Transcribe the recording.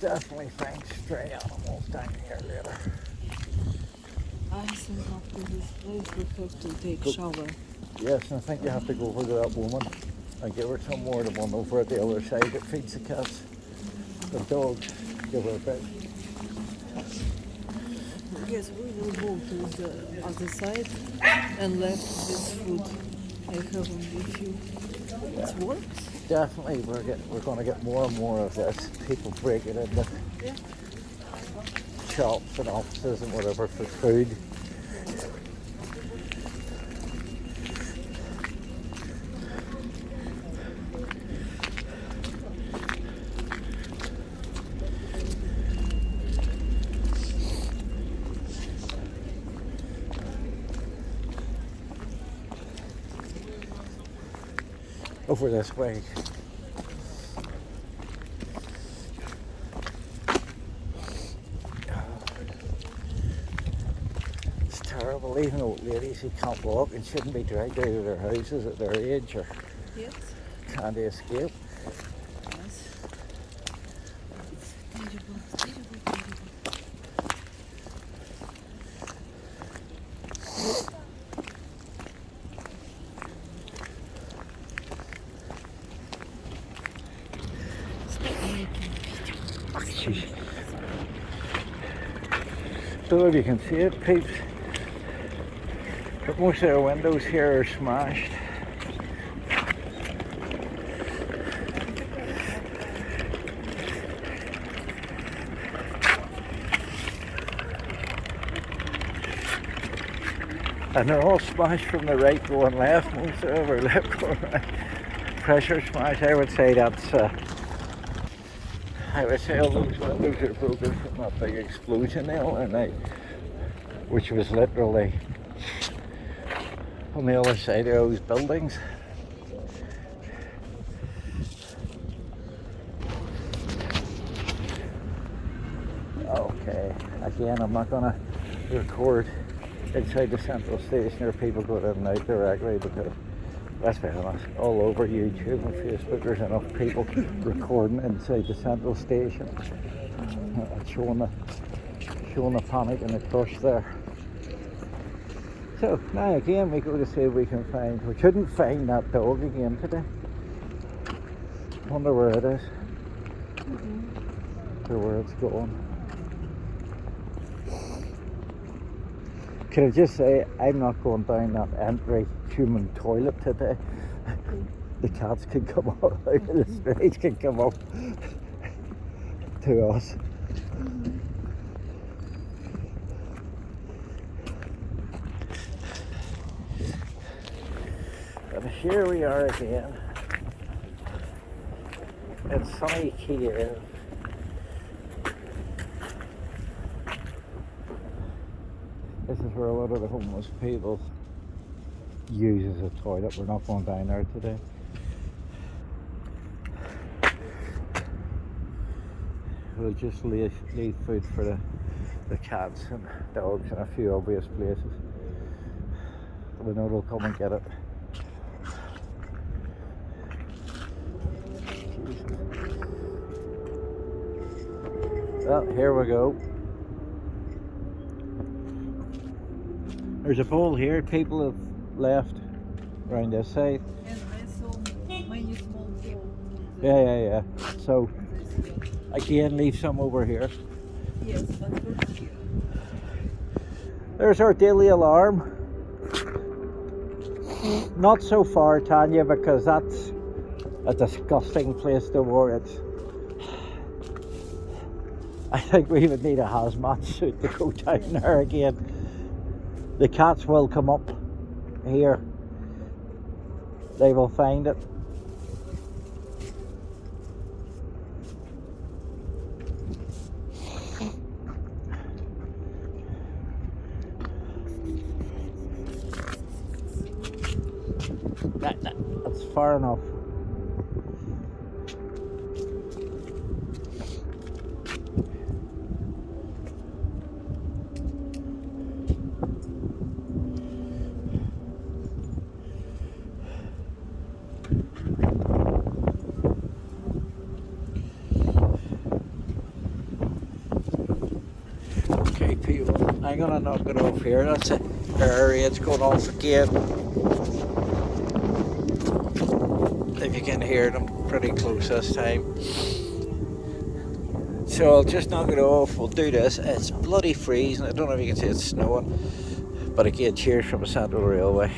Definitely find stray animals down here later. I think after this place we have to take shower. Yes, and I think you have to go over to that woman and give her some more. The one over at the other side that feeds the cats, the dogs. Give her a bit. Yes, we will go to the other side and left this food I have on with you. It works? Definitely, we're going to get more and more of this. People break it into shops and offices and whatever for food. Over this way. It's terrible, even old ladies who can't walk and shouldn't be dragged out of their houses at their age or Yes. can't escape. Yes. It's terrible, terrible, terrible. Don't know if you can see it, peeps, but most of the windows here are smashed. And they're all smashed from the right going left, most of them are left going right. Pressure smash, I would say that's I would say all those windows are broken from that big explosion the other night, which was literally on the other side of those buildings. Okay, again, I'm not going to record inside the central station or people go in and out directly because, let's be honest, all over YouTube and Facebook there's enough people recording inside the central station, showing the panic and the crush there. So now again we go to see if we can find, we couldn't find that dog again today. Wonder where it is, or where it's going. Can I just say, I'm not going down that empty human toilet today. The cats can come up, the strays can come up to us. And here we are again in sunny Kyiv. This is where a lot of the homeless people use as a toilet. We're not going down there today. We'll just leave food for the cats and dogs in a few obvious places. We know they'll come and get it. Well, here we go. There's a pole here, people have left around this side. And I saw many small poles. Yeah. So, again, leave some over here. Yes, but not here. There's our daily alarm. Not so far, Tanya, because that's a disgusting place to work. I think we would need a hazmat suit to go down there again. The cats will come up here. They will find it. That's far enough. Okay, people, I'm gonna knock it off here. That's it. Area it's going off again. If you can hear them pretty close this time. So I'll just knock it off. We'll do this. It's bloody freezing. I don't know if you can see it's snowing. But again, cheers from the Central Railway.